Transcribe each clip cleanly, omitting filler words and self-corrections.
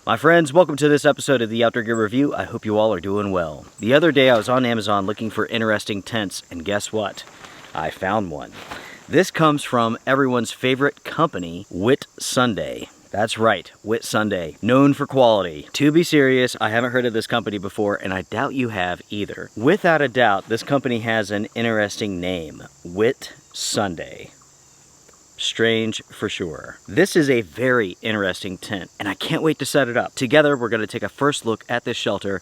My friends, welcome to this episode of the Outdoor Gear Review. I hope you all are doing well. The other day I was on Amazon looking for interesting tents, and guess what? I found one. This comes from everyone's favorite company, Whit-Sunday. That's right, Whit-Sunday, known for quality. To be serious, I haven't heard of this company before, and I doubt you have either. Without a doubt, this company has an interesting name, Whit-Sunday. Strange for sure. This is a very interesting tent, and I can't wait to set it up. Together, we're gonna take a first look at this shelter,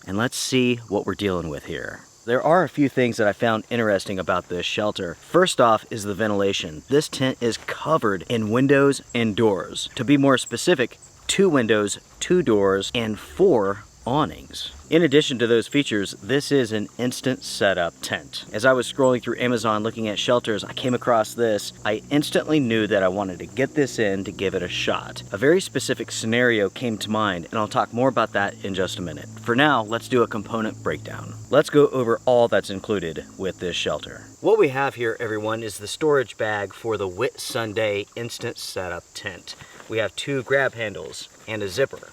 and let's see what we're dealing with here. There are a few things that I found interesting about this shelter. First off is the ventilation. This tent is covered in windows and doors. To be more specific, 2 windows, 2 doors, and 4 awnings. In addition to those features, this is an instant setup tent. As I was scrolling through Amazon looking at shelters, I came across this. I instantly knew that I wanted to get this in to give it a shot. A very specific scenario came to mind, and I'll talk more about that in just a minute. For now, let's do a component breakdown. Let's go over all that's included with this shelter. What we have here, everyone, is the storage bag for the Whit-Sunday instant setup tent. We have 2 grab handles and a zipper.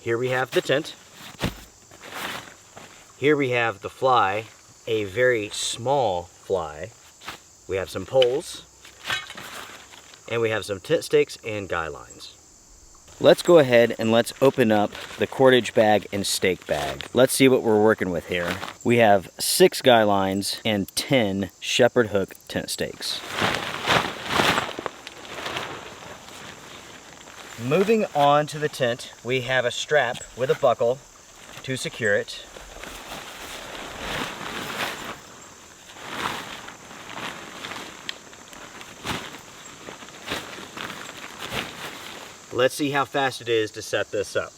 Here we have the tent. Here we have the fly, a very small fly. We have some poles, and we have some tent stakes and guy lines. Let's go ahead and let's open up the cordage bag and stake bag. Let's see what we're working with here. We have 6 guy lines and 10 shepherd hook tent stakes. Moving on to the tent, we have a strap with a buckle to secure it. Let's see how fast it is to set this up.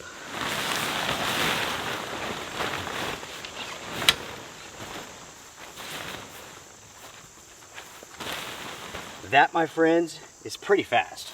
That, my friends, is pretty fast.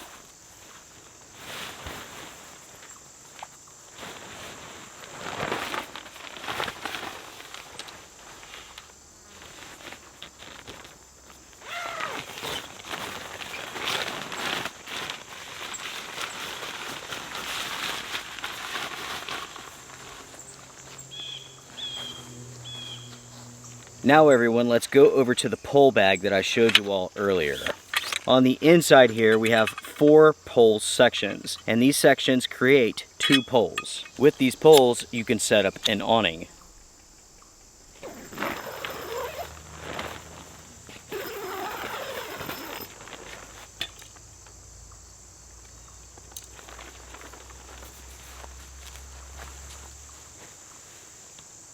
Now everyone, let's go over to the pole bag that I showed you all earlier. On the inside here, we have 4 pole sections, and these sections create 2 poles. With these poles, you can set up an awning.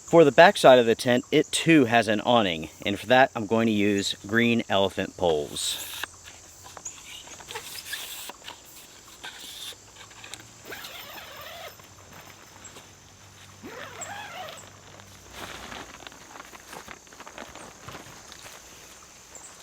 For the back side of the tent, it too has an awning, and for that I'm going to use green elephant poles.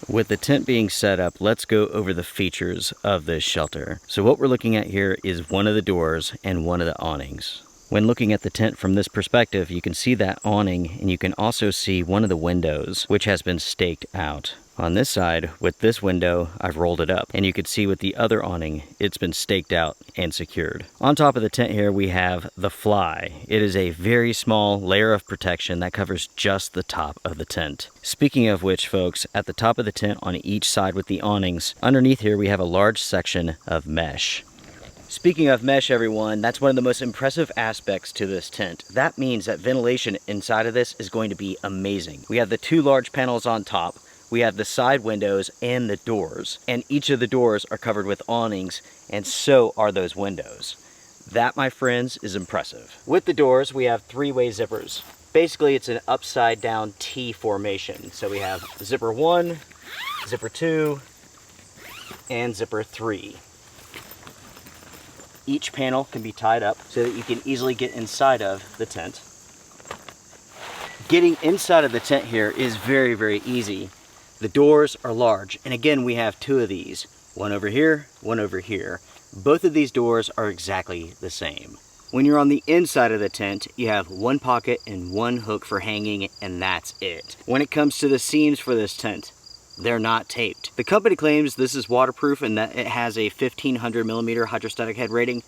With the tent being set up, let's go over the features of this shelter. So what we're looking at here is one of the doors and one of the awnings. When looking at the tent from this perspective, you can see that awning, and you can also see one of the windows, which has been staked out. On this side, with this window, I've rolled it up, and you can see with the other awning, it's been staked out and secured. On top of the tent here, we have the fly. It is a very small layer of protection that covers just the top of the tent. Speaking of which, folks, at the top of the tent on each side with the awnings, underneath here we have a large section of mesh. Speaking of mesh, everyone, that's one of the most impressive aspects to this tent. That means that ventilation inside of this is going to be amazing. We have the 2 large panels on top, we have the side windows and the doors, and each of the doors are covered with awnings, and so are those windows. That, my friends, is impressive. With the doors, we have 3-way zippers. Basically, it's an upside down T formation. So we have zipper 1, zipper 2, and zipper 3. Each panel can be tied up so that you can easily get inside of the tent. Getting inside of the tent here is very, very easy. The doors are large, and again, we have 2 of these. One over here, one over here. Both of these doors are exactly the same. When you're on the inside of the tent, you have 1 pocket and 1 hook for hanging, and that's it. When it comes to the seams for this tent, they're not taped. The company claims this is waterproof and that it has a 1500 millimeter hydrostatic head rating.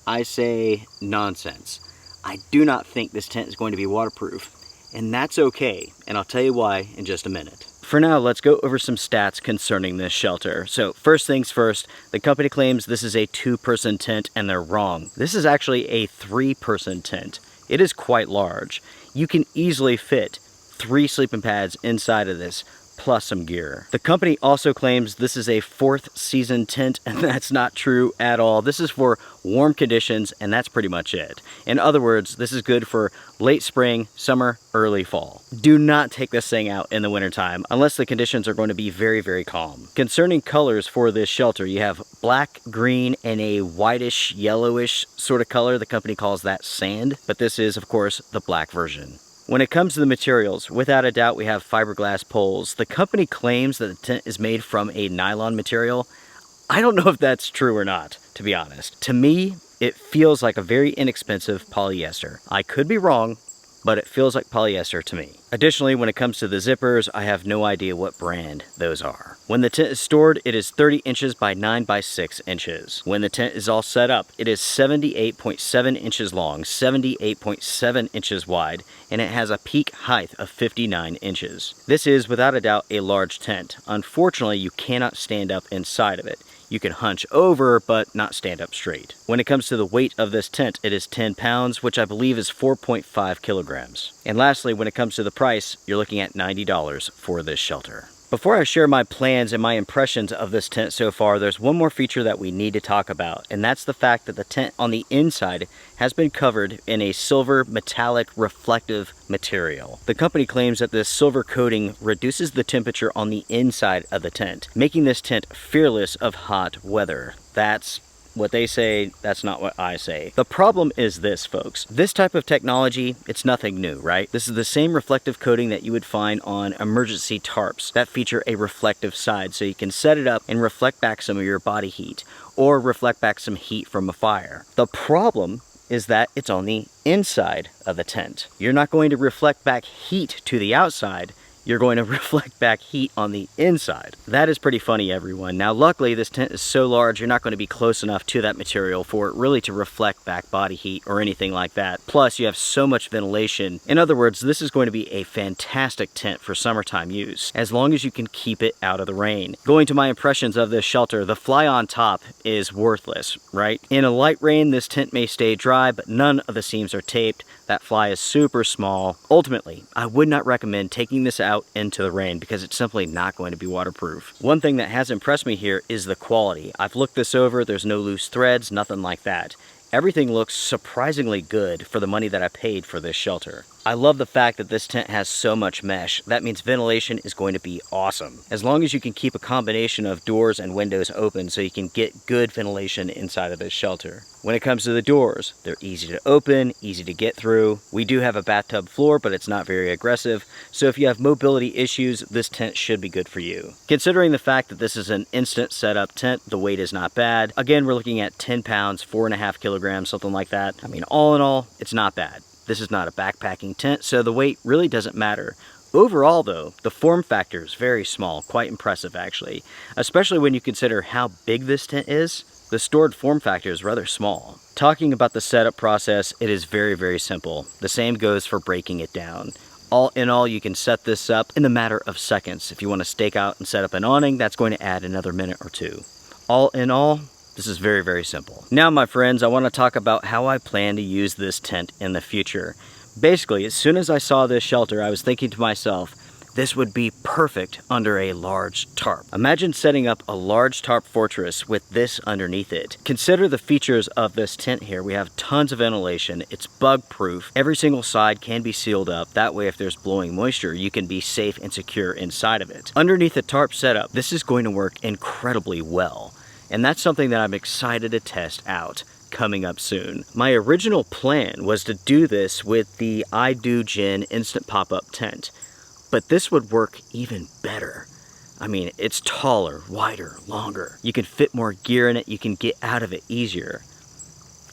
I say nonsense. I do not think this tent is going to be waterproof, and that's okay, and I'll tell you why in just a minute. For now, let's go over some stats concerning this shelter. So first things first, the company claims this is a 2-person tent, and they're wrong. This is actually a 3-person tent. It is quite large. You can easily fit 3 sleeping pads inside of this, plus some gear. The company also claims this is a 4th season tent, and that's not true at all. This is for warm conditions, and that's pretty much it. In other words, this is good for late spring, summer, early fall. Do not take this thing out in the wintertime unless the conditions are going to be very, very calm. Concerning colors for this shelter, you have black, green, and a whitish, yellowish sort of color. The company calls that sand, but this is, of course, the black version. When it comes to the materials, without a doubt we have fiberglass poles. The company claims that the tent is made from a nylon material. I don't know if that's true or not, to be honest. To me, it feels like a very inexpensive polyester. I could be wrong, but it feels like polyester to me. Additionally, when it comes to the zippers, I have no idea what brand those are. When the tent is stored, it is 30 inches by 9 by 6 inches. When the tent is all set up, it is 78.7 inches long, 78.7 inches wide, and it has a peak height of 59 inches. This is, without a doubt, a large tent. Unfortunately, you cannot stand up inside of it. You can hunch over, but not stand up straight. When it comes to the weight of this tent, it is 10 pounds, which I believe is 4.5 kilograms. And lastly, when it comes to the price, you're looking at $90 for this shelter. Before I share my plans and my impressions of this tent so far, there's one more feature that we need to talk about, and that's the fact that the tent on the inside has been covered in a silver metallic reflective material. The company claims that this silver coating reduces the temperature on the inside of the tent, making this tent fearless of hot weather. That's what they say, that's not what I say. The problem is this, folks. This type of technology, it's nothing new, right? This is the same reflective coating that you would find on emergency tarps that feature a reflective side, so you can set it up and reflect back some of your body heat, or reflect back some heat from a fire. The problem is that it's on the inside of the tent. You're not going to reflect back heat to the outside, you're going to reflect back heat on the inside. That is pretty funny, everyone. Now, luckily, this tent is so large, you're not going to be close enough to that material for it really to reflect back body heat or anything like that. Plus, you have so much ventilation. In other words, this is going to be a fantastic tent for summertime use, as long as you can keep it out of the rain. Going to my impressions of this shelter, the fly on top is worthless, right? In a light rain, this tent may stay dry, but none of the seams are taped. That fly is super small. Ultimately, I would not recommend taking this out into the rain because it's simply not going to be waterproof. One thing that has impressed me here is the quality. I've looked this over, there's no loose threads, nothing like that. Everything looks surprisingly good for the money that I paid for this shelter. I love the fact that this tent has so much mesh. That means ventilation is going to be awesome. As long as you can keep a combination of doors and windows open so you can get good ventilation inside of this shelter. When it comes to the doors, they're easy to open, easy to get through. We do have a bathtub floor, but it's not very aggressive. So if you have mobility issues, this tent should be good for you. Considering the fact that this is an instant setup tent, the weight is not bad. Again, we're looking at 10 pounds, 4.5 kilograms, something like that. I mean, all in all, it's not bad. This is not a backpacking tent, so the weight really doesn't matter. Overall, though, the form factor is very small, quite impressive actually. Especially when you consider how big this tent is, the stored form factor is rather small. Talking about the setup process, it is very, very simple. The same goes for breaking it down. All in all, you can set this up in a matter of seconds. If you want to stake out and set up an awning, that's going to add another minute or two. All in all, this is very, very simple. Now, my friends, I want to talk about how I plan to use this tent in the future. Basically, as soon as I saw this shelter, I was thinking to myself, this would be perfect under a large tarp. Imagine setting up a large tarp fortress with this underneath it. Consider the features of this tent here. We have tons of ventilation. It's bug proof. Every single side can be sealed up. That way, if there's blowing moisture, you can be safe and secure inside of it. Underneath the tarp setup, this is going to work incredibly well. And that's something that I'm excited to test out coming up soon. My original plan was to do this with the I Do Gin Instant Pop-Up Tent, but this would work even better. I mean, it's taller, wider, longer. You can fit more gear in it, you can get out of it easier.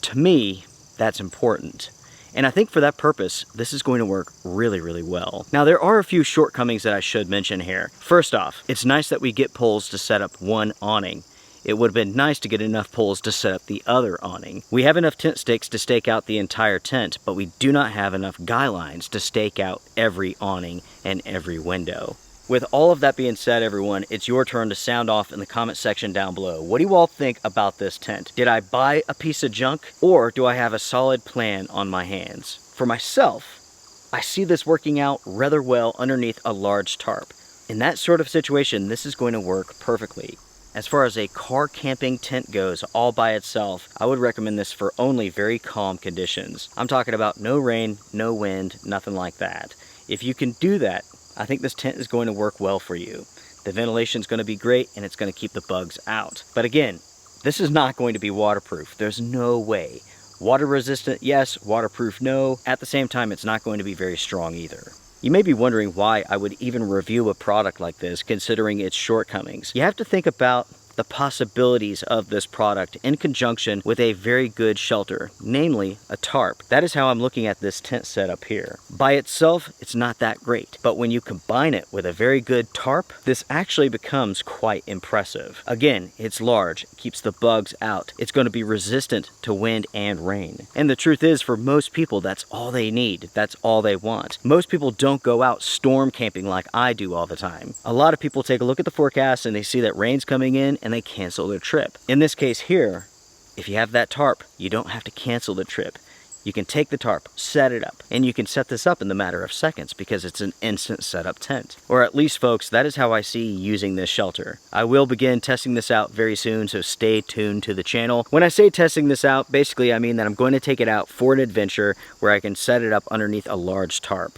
To me, that's important. And I think for that purpose, this is going to work really, really well. Now, there are a few shortcomings that I should mention here. First off, it's nice that we get poles to set up one awning. It would have been nice to get enough poles to set up the other awning. We have enough tent stakes to stake out the entire tent, but we do not have enough guy lines to stake out every awning and every window. With all of that being said, everyone, it's your turn to sound off in the comment section down below. What do you all think about this tent? Did I buy a piece of junk, or do I have a solid plan on my hands? For myself, I see this working out rather well underneath a large tarp. In that sort of situation, this is going to work perfectly. As far as a car camping tent goes all by itself, I would recommend this for only very calm conditions. I'm talking about no rain, no wind, nothing like that. If you can do that, I think this tent is going to work well for you. The ventilation is going to be great and it's going to keep the bugs out. But again, this is not going to be waterproof. There's no way. Water resistant, yes. Waterproof, no. At the same time, it's not going to be very strong either. You may be wondering why I would even review a product like this considering its shortcomings. You have to think about the possibilities of this product in conjunction with a very good shelter, namely a tarp. That is how I'm looking at this tent setup here. By itself, it's not that great, but when you combine it with a very good tarp, this actually becomes quite impressive. Again, it's large, it keeps the bugs out, it's going to be resistant to wind and rain. And the truth is, for most people, that's all they need, that's all they want. Most people don't go out storm camping like I do all the time. A lot of people take a look at the forecast and they see that rain's coming in and they cancel their trip. In this case here, if you have that tarp, you don't have to cancel the trip. You can take the tarp, set it up, and you can set this up in the matter of seconds because it's an instant setup tent. Or at least, folks, that is how I see using this shelter. I will begin testing this out very soon, so stay tuned to the channel. When I say testing this out, basically I mean that I'm going to take it out for an adventure where I can set it up underneath a large tarp.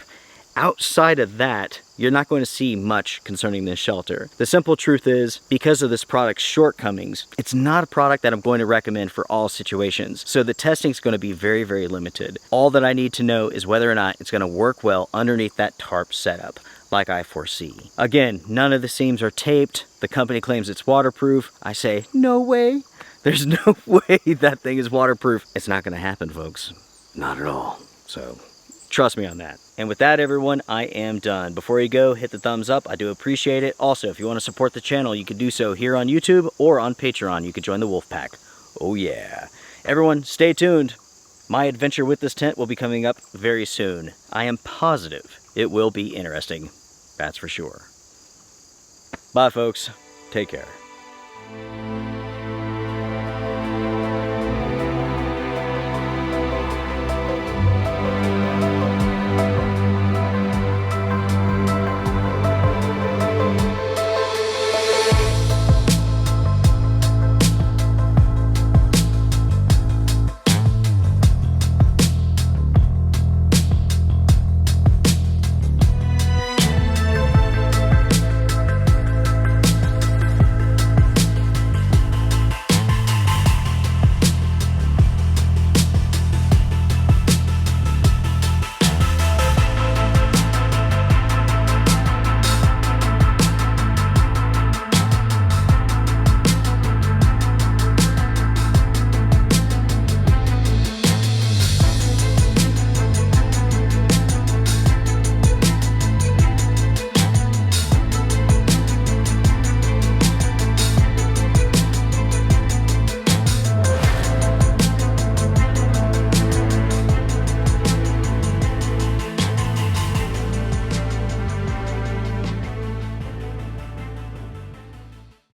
Outside of that, you're not going to see much concerning this shelter. The simple truth is, because of this product's shortcomings, it's not a product that I'm going to recommend for all situations. So the testing is going to be very, very limited. All that I need to know is whether or not it's going to work well underneath that tarp setup, like I foresee. Again, none of the seams are taped. The company claims it's waterproof. I say, no way. There's no way that thing is waterproof. It's not going to happen, folks. Not at all. So trust me on that. And with that, everyone, I am done. Before you go, hit the thumbs up. I do appreciate it. Also, if you want to support the channel, you can do so here on YouTube or on Patreon. You can join the Wolf Pack. Oh yeah. Everyone, stay tuned. My adventure with this tent will be coming up very soon. I am positive it will be interesting. That's for sure. Bye, folks. Take care.